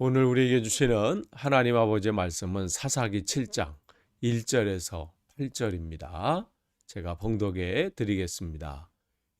오늘 우리에게 주시는 하나님 아버지의 말씀은 사사기 7장 1절에서 8절입니다. 제가 봉독해 드리겠습니다.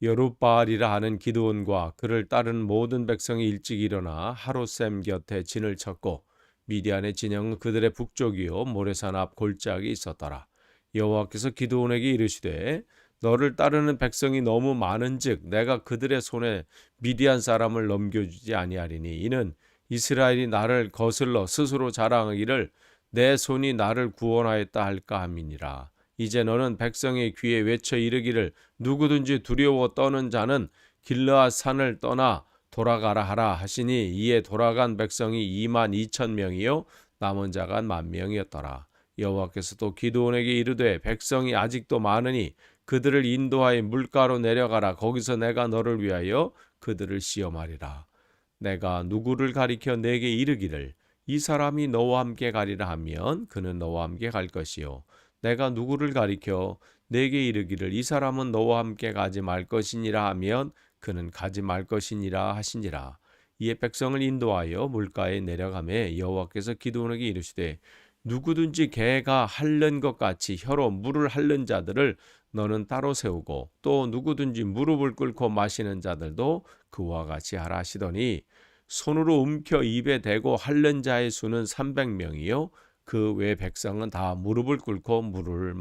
여룻바알이라 하는 기드온과 그를 따르는 모든 백성이 일찍 일어나 하롯셈 곁에 진을 쳤고 미디안의 진영은 그들의 북쪽이요 모레산 앞 골짜기 있었더라. 여호와께서 기드온에게 이르시되 너를 따르는 백성이 너무 많은즉 내가 그들의 손에 미디안 사람을 넘겨주지 아니하리니 이는 이스라엘이 나를 거슬러 스스로 자랑하기를 내 손이 나를 구원하였다 할까 함이니라. 이제 너는 백성의 귀에 외쳐 이르기를 누구든지 두려워 떠는 자는 길르앗 산을 떠나 돌아가라 하라 하시니 이에 돌아간 백성이 2만 2천 명이요 남은 자가 1만 명이었더라. 여호와께서 또 기드온에게 이르되 백성이 아직도 많으니 그들을 인도하여 물가로 내려가라. 거기서 내가 너를 위하여 그들을 시험하리라. 내가 누구를 가리켜 내게 이르기를 이 사람이 너와 함께 가리라 하면 그는 너와 함께 갈 것이요 내가 누구를 가리켜 내게 이르기를 이 사람은 너와 함께 가지 말 것이니라 하면 그는 가지 말 것이니라 하시니라. 이에 백성을 인도하여 물가에 내려가매 여호와께서 기드온에게 이르시되 누구든지 개가 핥는 것 같이 혀로 물을 핥는 자들을 너는 따로 세우고 또 누구든지 무릎을 꿇고 마시는 자들도 그와 같이 하라 하시더니 손으로 움켜 입에 대고 핥는 자의 수는 300명이요 그 외 백성은 다 무릎을 꿇고 물을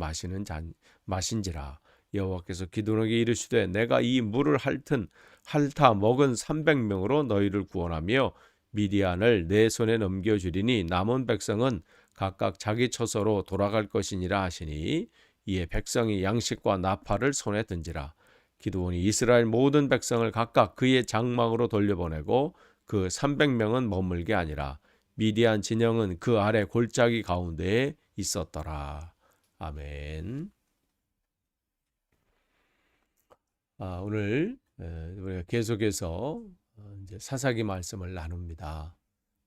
마신지라. 여호와께서 기드온에게 이르시되 내가 이 물을 핥아 먹은 300명으로 너희를 구원하며 미디안을 내 손에 넘겨주리니 남은 백성은 각각 자기 처소로 돌아갈 것이니라 하시니 이에 백성이 양식과 나팔을 손에 든지라. 기드온이 이스라엘 모든 백성을 각각 그의 장막으로 돌려보내고 그 300명은 머물게 아니라 미디안 진영은 그 아래 골짜기 가운데에 있었더라. 아멘. 오늘 우리가 계속해서 이제 사사기 말씀을 나눕니다.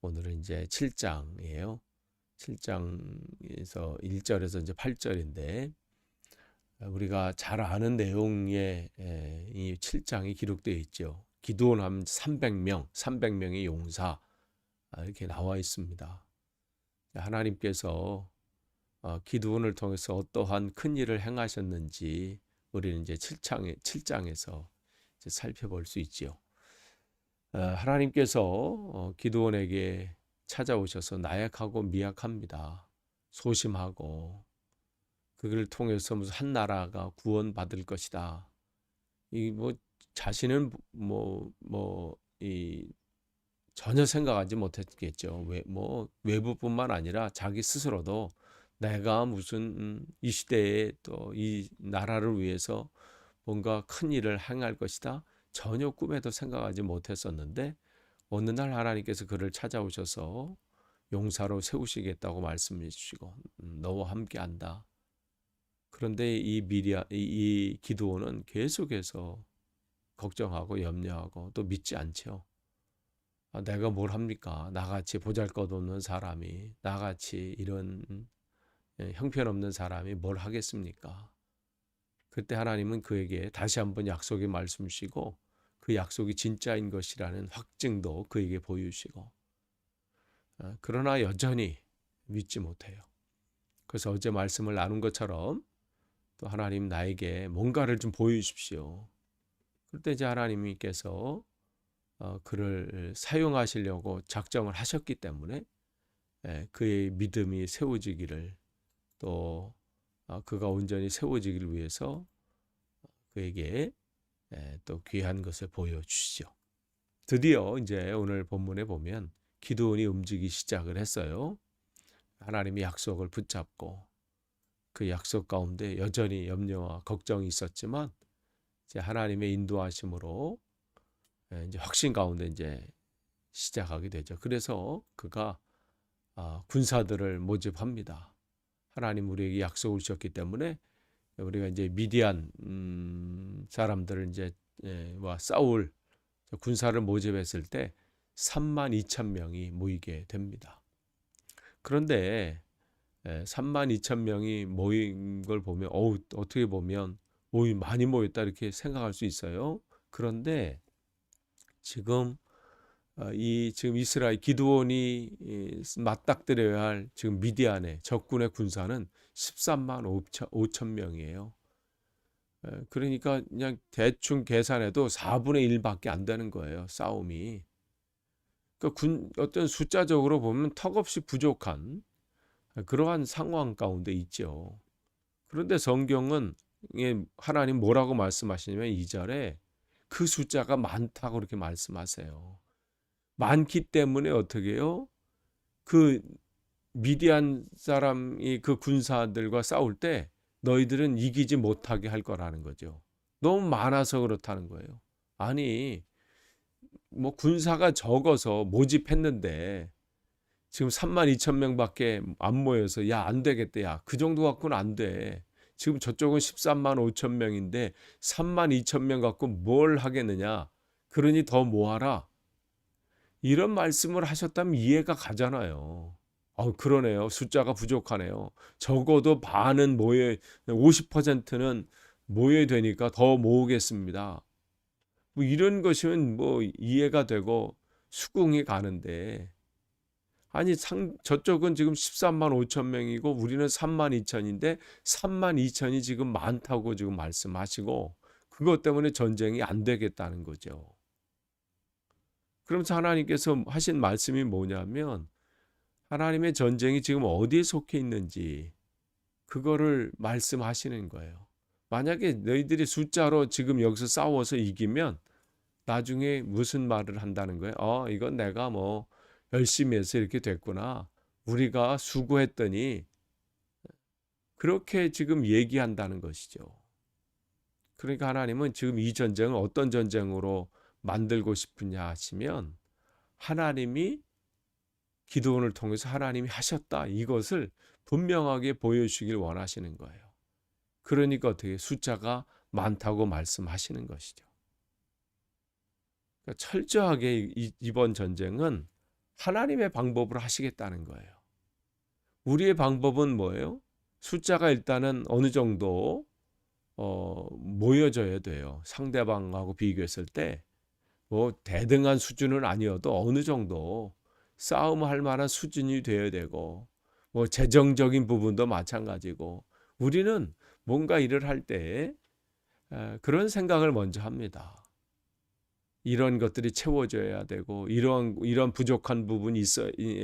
오늘은 이제 7장이에요. 7장에서 1절에서 이제 8절인데 우리가 잘 아는 내용의 이 7장이 기록되어 있죠. 기드온 하면 300명의 용사 이렇게 나와 있습니다. 하나님께서 기드온을 통해서 어떠한 큰 일을 행하셨는지 우리는 이제 7장에서 이제 살펴볼 수 있지요. 하나님께서 기드온에게 찾아오셔서 나약하고 미약합니다. 소심하고 그를 통해서 무슨 한 나라가 구원받을 것이다. 이 뭐 자신은 이 전혀 생각하지 못했겠죠. 외부뿐만 아니라 자기 스스로도 내가 무슨 이 시대에 또 이 나라를 위해서 뭔가 큰 일을 행할 것이다. 전혀 꿈에도 생각하지 못했었는데 어느 날 하나님께서 그를 찾아오셔서 용사로 세우시겠다고 말씀해 주시고 너와 함께한다. 그런데 이 기드온은 계속해서 걱정하고 염려하고 또 믿지 않죠. 내가 뭘 합니까? 나같이 보잘것없는 사람이 나같이 이런 형편없는 사람이 뭘 하겠습니까? 그때 하나님은 그에게 다시 한번 약속의 말씀 주시고 그 약속이 진짜인 것이라는 확증도 그에게 보여주시고 그러나 여전히 믿지 못해요. 그래서 어제 말씀을 나눈 것처럼 또 하나님 나에게 뭔가를 좀 보여주십시오. 그때 이제 하나님께서 그를 사용하시려고 작정을 하셨기 때문에 그의 믿음이 세워지기를 또 그가 온전히 세워지기를 위해서 그에게 또 귀한 것을 보여주시죠. 드디어 이제 오늘 본문에 보면 기드온이 움직이기 시작을 했어요. 하나님의 약속을 붙잡고 그 약속 가운데 여전히 염려와 걱정이 있었지만 이제 하나님의 인도하심으로 이제 확신 가운데 이제 시작하게 되죠. 그래서 그가 군사들을 모집합니다. 하나님 우리에게 약속을 주셨기 때문에 우리가 이제 미디안 사람들을 이제 와 싸울 군사를 모집했을 때 3만 2천 명이 모이게 됩니다. 그런데 3만 2천 명이 모인 걸 보면 어떻게 보면 많이 모였다 이렇게 생각할 수 있어요. 그런데 지금 이 지금 이스라엘 기드온이 맞닥뜨려야 할 지금 미디안의 적군의 군사는 13만 5천 명이에요. 그러니까 그냥 대충 계산해도 4분의 1밖에 안 되는 거예요, 싸움이. 그러니까 어떤 숫자적으로 보면 턱없이 부족한 그러한 상황 가운데 있죠. 그런데 성경은 하나님 뭐라고 말씀하시냐면 2절에 그 숫자가 많다고 그렇게 말씀하세요. 많기 때문에 어떻게 해요? 그 미디안 사람이 그 군사들과 싸울 때 너희들은 이기지 못하게 할 거라는 거죠. 너무 많아서 그렇다는 거예요. 아니, 뭐 군사가 적어서 모집했는데 지금 3만 2천 명밖에 안 모여서 야, 안 되겠다. 야, 그 정도 갖고는 안 돼. 지금 저쪽은 13만 5천 명인데 3만 2천 명 갖고 뭘 하겠느냐. 그러니 더 모아라. 이런 말씀을 하셨다면 이해가 가잖아요. 그러네요. 숫자가 부족하네요. 적어도 반은 50%는 모여야 되니까 더 모으겠습니다. 뭐 이런 것이면 뭐 이해가 되고 수긍이 가는데, 아니 저쪽은 지금 13만 5천 명이고 우리는 3만 2천인데 3만 2천이 지금 많다고 지금 말씀하시고 그것 때문에 전쟁이 안 되겠다는 거죠. 그러면서 하나님께서 하신 말씀이 뭐냐면 하나님의 전쟁이 지금 어디에 속해 있는지 그거를 말씀하시는 거예요. 만약에 너희들이 숫자로 지금 여기서 싸워서 이기면 나중에 무슨 말을 한다는 거예요? 이건 내가 뭐 열심히 해서 이렇게 됐구나. 우리가 수고했더니 그렇게 지금 얘기한다는 것이죠. 그러니까 하나님은 지금 이 전쟁을 어떤 전쟁으로 만들고 싶으냐 하시면 하나님이 기도원을 통해서 하나님이 하셨다. 이것을 분명하게 보여주시길 원하시는 거예요. 그러니까 어떻게 숫자가 많다고 말씀하시는 것이죠. 그러니까 철저하게 이번 전쟁은 하나님의 방법으로 하시겠다는 거예요. 우리의 방법은 뭐예요? 숫자가 일단은 어느 정도 모여져야 돼요. 상대방하고 비교했을 때 뭐 대등한 수준은 아니어도 어느 정도 싸움할 만한 수준이 되어야 되고, 뭐 재정적인 부분도 마찬가지고, 우리는 뭔가 일을 할 때 그런 생각을 먼저 합니다. 이런 것들이 채워져야 되고, 이런 부족한 부분이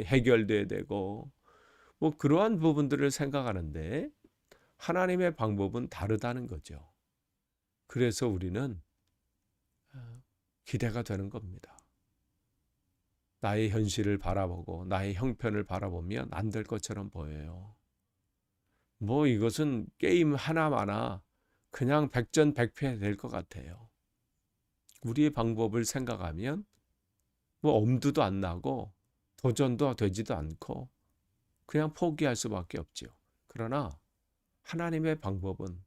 해결돼야 되고, 뭐 그러한 부분들을 생각하는데 하나님의 방법은 다르다는 거죠. 그래서 우리는 기대가 되는 겁니다. 나의 현실을 바라보고 나의 형편을 바라보면 안 될 것처럼 보여요. 뭐 이것은 게임 하나마나 그냥 백전백패 될 것 같아요. 우리의 방법을 생각하면 뭐 엄두도 안 나고 도전도 되지도 않고 그냥 포기할 수밖에 없죠. 그러나 하나님의 방법은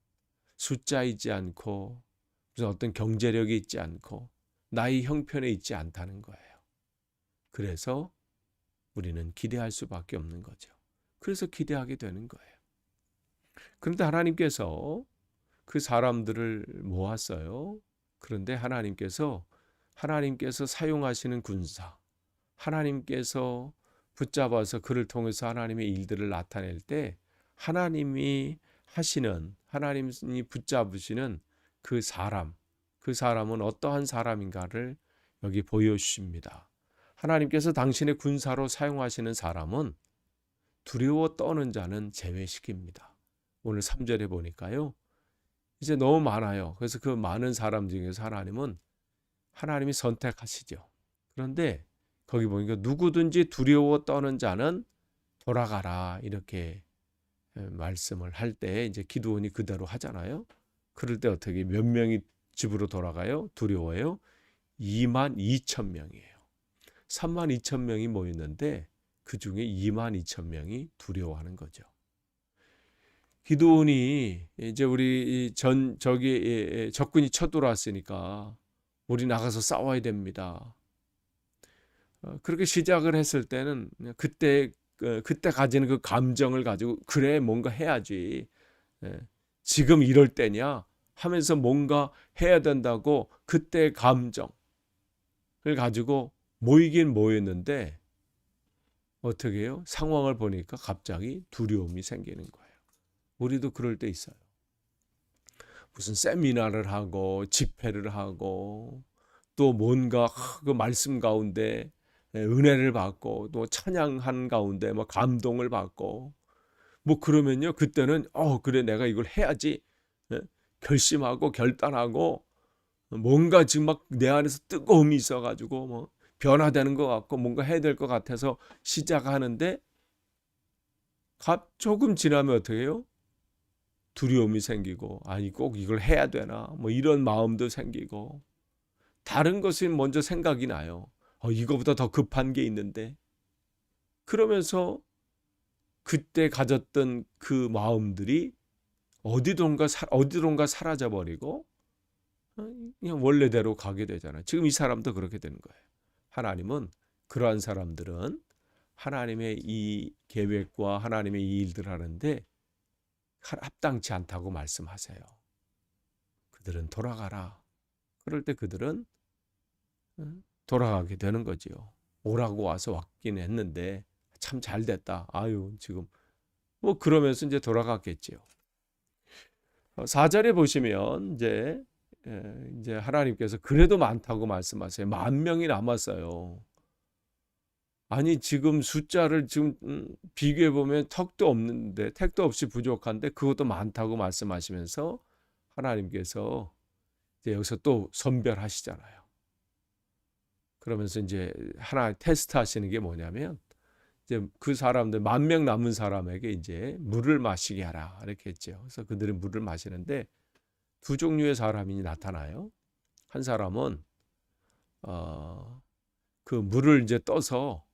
숫자이지 않고 무슨 어떤 경제력이 있지 않고 나의 형편에 있지 않다는 거예요. 그래서 우리는 기대할 수밖에 없는 거죠. 그래서 기대하게 되는 거예요. 그런데 하나님께서 그 사람들을 모았어요. 그런데 하나님께서 사용하시는 군사, 하나님께서 붙잡아서 그를 통해서 하나님의 일들을 나타낼 때 하나님이 붙잡으시는 그 사람은 어떠한 사람인가를 여기 보여주십니다. 하나님께서 당신의 군사로 사용하시는 사람은 두려워 떠는 자는 제외시킵니다. 오늘 3절에 보니까요. 이제 너무 많아요. 그래서 그 많은 사람 중에서 하나님이 선택하시죠. 그런데 거기 보니까 누구든지 두려워 떠는 자는 돌아가라 이렇게 말씀을 할 때 이제 기드온이 그대로 하잖아요. 그럴 때 어떻게 몇 명이 집으로 돌아가요? 두려워요? 2만 2천 명이에요. 3만 2천 명이 모였는데 그 중에 2만 2천 명이 두려워하는 거죠. 기드온이 이제 우리 적군이 쳐들어왔으니까 우리 나가서 싸워야 됩니다. 그렇게 시작을 했을 때는 그때 가지는 그 감정을 가지고 그래 뭔가 해야지. 지금 이럴 때냐 하면서 뭔가 해야 된다고 그때 감정을 가지고 모이긴 모였는데 어떻게 해요? 상황을 보니까 갑자기 두려움이 생기는 거예요. 우리도 그럴 때 있어요. 무슨 세미나를 하고 집회를 하고 또 뭔가 그 말씀 가운데 은혜를 받고 또 찬양한 가운데 뭐 감동을 받고 뭐 그러면요, 그때는 그래 내가 이걸 해야지, 예? 결심하고 결단하고 뭔가 지금 막 내 안에서 뜨거움이 있어가지고 뭐 변화되는 것 같고 뭔가 해야 될 것 같아서 시작하는데 조금 지나면 어떻게 해요? 두려움이 생기고 아니 꼭 이걸 해야 되나 뭐 이런 마음도 생기고 다른 것이 먼저 생각이 나요. 이거보다 더 급한 게 있는데 그러면서 그때 가졌던 그 마음들이 어디론가 사라져 버리고 그냥 원래대로 가게 되잖아요. 지금 이 사람도 그렇게 되는 거예요. 하나님은 그러한 사람들은 하나님의 이 계획과 하나님의 이 일들 하는데 합당치 않다고 말씀하세요. 그들은 돌아가라. 그럴 때 그들은 돌아가게 되는 거지요. 오라고 와서 왔긴 했는데 참 잘 됐다. 아유 지금 뭐 그러면서 이제 돌아갔겠지요. 4절에 보시면 이제 하나님께서 그래도 많다고 말씀하세요. 10,000명이 남았어요. 아니 지금 숫자를 지금 비교해 보면 턱도 없는데 택도 없이 부족한데 그것도 많다고 말씀하시면서 하나님께서 이제 여기서 또 선별하시잖아요. 그러면서 이제 하나 테스트 하시는 게 뭐냐면 이제 그 사람들 10,000명 남은 사람에게 이제 물을 마시게 하라 이렇게 했죠. 그래서 그들은 물을 마시는데 두 종류의 사람이 나타나요. 한 사람은 그 물을 이제 떠서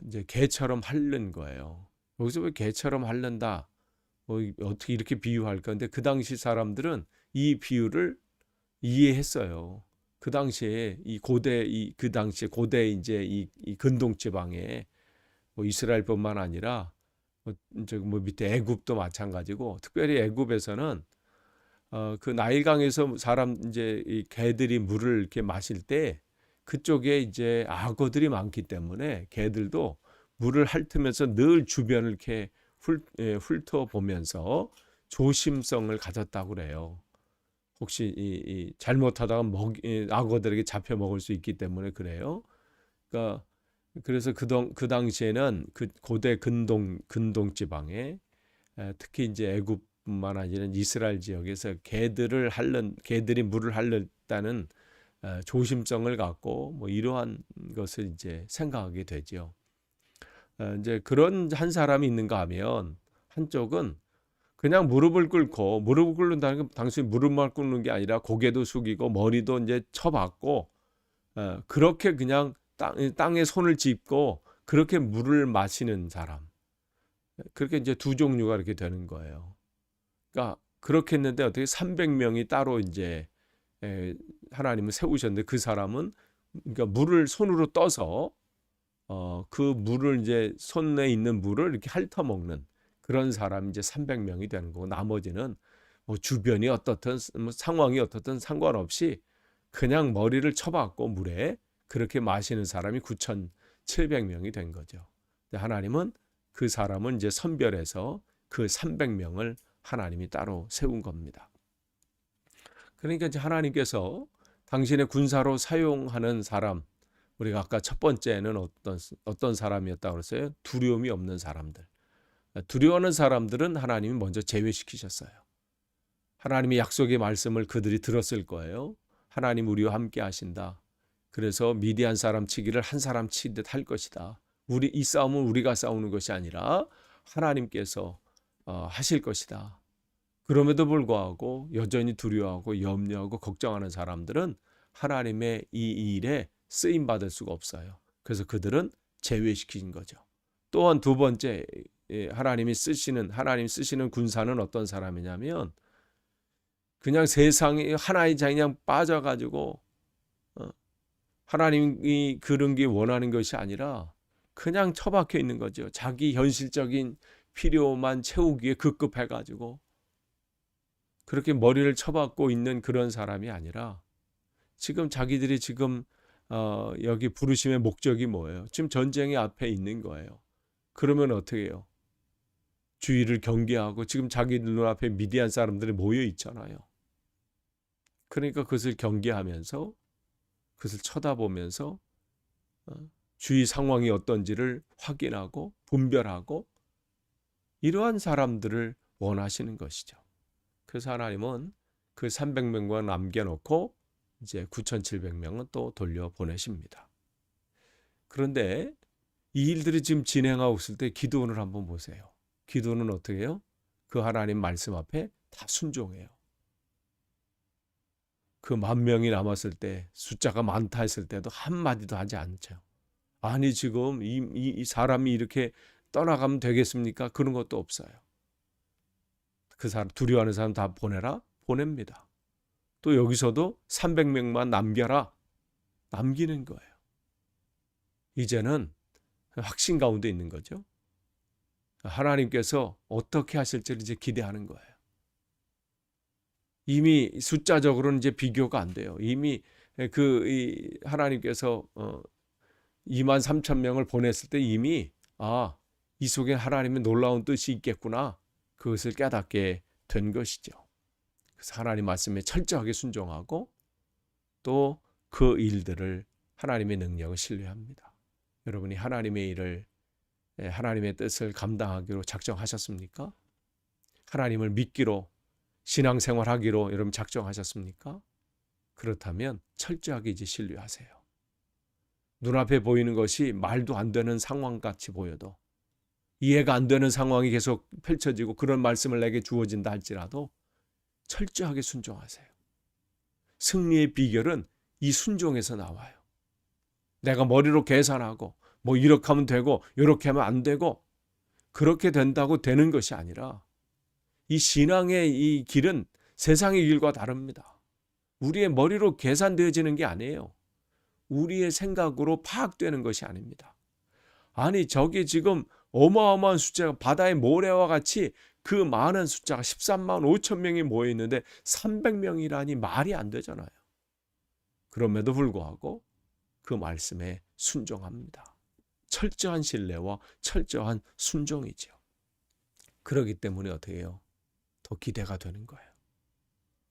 이제 개처럼 핥는 거예요. 여기서 왜 개처럼 핥는다? 뭐 어떻게 이렇게 비유할 건데 그 당시 사람들은 이 비유를 이해했어요. 그 당시에 그 당시에 고대 이제 이 근동 지방에 뭐 이스라엘뿐만 아니라 뭐 밑에 애굽도 마찬가지고 특별히 애굽에서는 그 나일강에서 사람 이제 이 개들이 물을 이렇게 마실 때 그쪽에 이제 악어들이 많기 때문에 개들도 물을 핥으면서 늘 주변을 이렇게 훑어보면서 조심성을 가졌다고 그래요. 혹시 이 잘못하다가 악어들에게 잡혀 먹을 수 있기 때문에 그래요. 그러니까 그래서 그 당시에는 그 고대 근동 지방에 특히 이제 애굽뿐만 아니라 이스라엘 지역에서 개들이 물을 핥는다는 조심성을 갖고 뭐 이러한 것을 이제 생각하게 되죠. 이제 그런 한 사람이 있는가 하면 한쪽은 그냥 무릎을 꿇는다는 건 단순히 무릎만 꿇는 게 아니라 고개도 숙이고 머리도 이제 쳐박고 그렇게 그냥 땅에 손을 짚고 그렇게 물을 마시는 사람. 그렇게 이제 두 종류가 이렇게 되는 거예요. 그러니까 그렇게 했는데 어떻게 300명이 따로 이제 하나님을 세우셨는데 그 사람은 그러니까 물을 손으로 떠서 그 물을 이제 손에 있는 물을 이렇게 핥아먹는 그런 사람이 이제 300명이 되는 거고 나머지는 뭐 주변이 어떻든 뭐 상황이 어떻든 상관없이 그냥 머리를 쳐박고 물에 그렇게 마시는 사람이 9,700명이 된 거죠. 하나님은 그 사람은 이제 선별해서 그 300명을 하나님이 따로 세운 겁니다. 그러니까 이제 하나님께서 당신의 군사로 사용하는 사람, 우리가 아까 첫 번째는 어떤 사람이었다고 그랬어요? 두려움이 없는 사람들. 두려워하는 사람들은 하나님이 먼저 제외시키셨어요. 하나님의 약속의 말씀을 그들이 들었을 거예요. 하나님 우리와 함께 하신다. 그래서 미디안 사람 치기를 한 사람 치듯 할 것이다. 이 싸움은 우리가 싸우는 것이 아니라 하나님께서 하실 것이다. 그럼에도 불구하고 여전히 두려워하고 염려하고 걱정하는 사람들은 하나님의 이 일에 쓰임 받을 수가 없어요. 그래서 그들은 제외시킨 거죠. 또한 두 번째 하나님 쓰시는 군사는 어떤 사람이냐면 그냥 세상에 하나의 자에 그냥 빠져가지고 하나님이 그런 게 원하는 것이 아니라 그냥 처박혀 있는 거죠. 자기 현실적인 필요만 채우기에 급급해가지고 그렇게 머리를 쳐박고 있는 그런 사람이 아니라 지금 자기들이 지금 여기 부르심의 목적이 뭐예요? 지금 전쟁의 앞에 있는 거예요. 그러면 어떻게 해요? 주위를 경계하고 지금 자기 눈앞에 미디안 사람들이 모여 있잖아요. 그러니까 그것을 경계하면서 그것을 쳐다보면서 주위 상황이 어떤지를 확인하고 분별하고 이러한 사람들을 원하시는 것이죠. 그래서 하나님은 그 300명만 남겨놓고 이제 9,700명은 또 돌려보내십니다. 그런데 이 일들이 지금 진행하고 있을 때 기드온을 한번 보세요. 기드온은 어떻게 해요? 그 하나님 말씀 앞에 다 순종해요. 그 10,000명이 남았을 때 숫자가 많다 했을 때도 한마디도 하지 않죠. 아니 지금 이 사람이 이렇게 떠나가면 되겠습니까? 그런 것도 없어요. 그 사람 두려워하는 사람 다 보내라? 보냅니다. 또 여기서도 300명만 남겨라? 남기는 거예요. 이제는 확신 가운데 있는 거죠. 하나님께서 어떻게 하실지를 이제 기대하는 거예요. 이미 숫자적으로는 이제 비교가 안 돼요. 이미 하나님께서 23,000명을 보냈을 때 이미 이 속에 하나님의 놀라운 뜻이 있겠구나. 그것을 깨닫게 된 것이죠. 그래서 하나님 말씀에 철저하게 순종하고 또 그 일들을 하나님의 능력을 신뢰합니다. 여러분이 하나님의 일을 하나님의 뜻을 감당하기로 작정하셨습니까? 하나님을 믿기로 신앙생활하기로 여러분 작정하셨습니까? 그렇다면 철저하게 이제 신뢰하세요. 눈앞에 보이는 것이 말도 안 되는 상황같이 보여도 이해가 안 되는 상황이 계속 펼쳐지고 그런 말씀을 내게 주어진다 할지라도 철저하게 순종하세요. 승리의 비결은 이 순종에서 나와요. 내가 머리로 계산하고 뭐 이렇게 하면 되고 이렇게 하면 안 되고 그렇게 된다고 되는 것이 아니라 이 신앙의 이 길은 세상의 길과 다릅니다. 우리의 머리로 계산되어지는 게 아니에요. 우리의 생각으로 파악되는 것이 아닙니다. 아니 저기 지금 어마어마한 숫자가 바다의 모래와 같이 그 많은 숫자가 13만 5천 명이 모여 있는데 300명이라니 말이 안 되잖아요. 그럼에도 불구하고 그 말씀에 순종합니다. 철저한 신뢰와 철저한 순종이죠. 그렇기 때문에 어떻게 해요? 더 기대가 되는 거예요.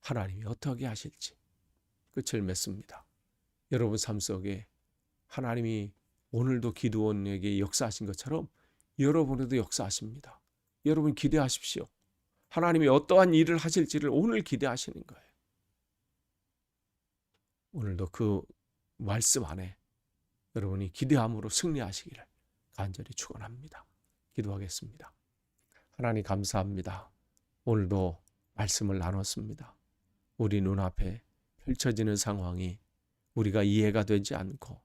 하나님이 어떻게 하실지 끝을 맺습니다. 여러분 삶 속에 하나님이 오늘도 기드온에게 역사하신 것처럼 여러분에도 역사하십니다. 여러분 기대하십시오. 하나님이 어떠한 일을 하실지를 오늘 기대하시는 거예요. 오늘도 그 말씀 안에 여러분이 기대함으로 승리하시기를 간절히 축원합니다. 기도하겠습니다. 하나님 감사합니다. 오늘도 말씀을 나눴습니다. 우리 눈앞에 펼쳐지는 상황이 우리가 이해가 되지 않고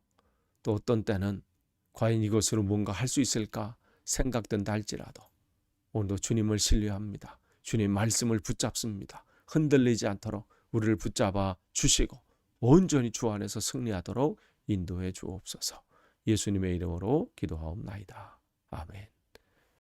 또 어떤 때는 과연 이것으로 뭔가 할 수 있을까 생각된다 할지라도 오늘도 주님을 신뢰합니다. 주님 말씀을 붙잡습니다. 흔들리지 않도록 우리를 붙잡아 주시고 온전히 주 안에서 승리하도록 인도해 주옵소서. 예수님의 이름으로 기도하옵나이다. 아멘.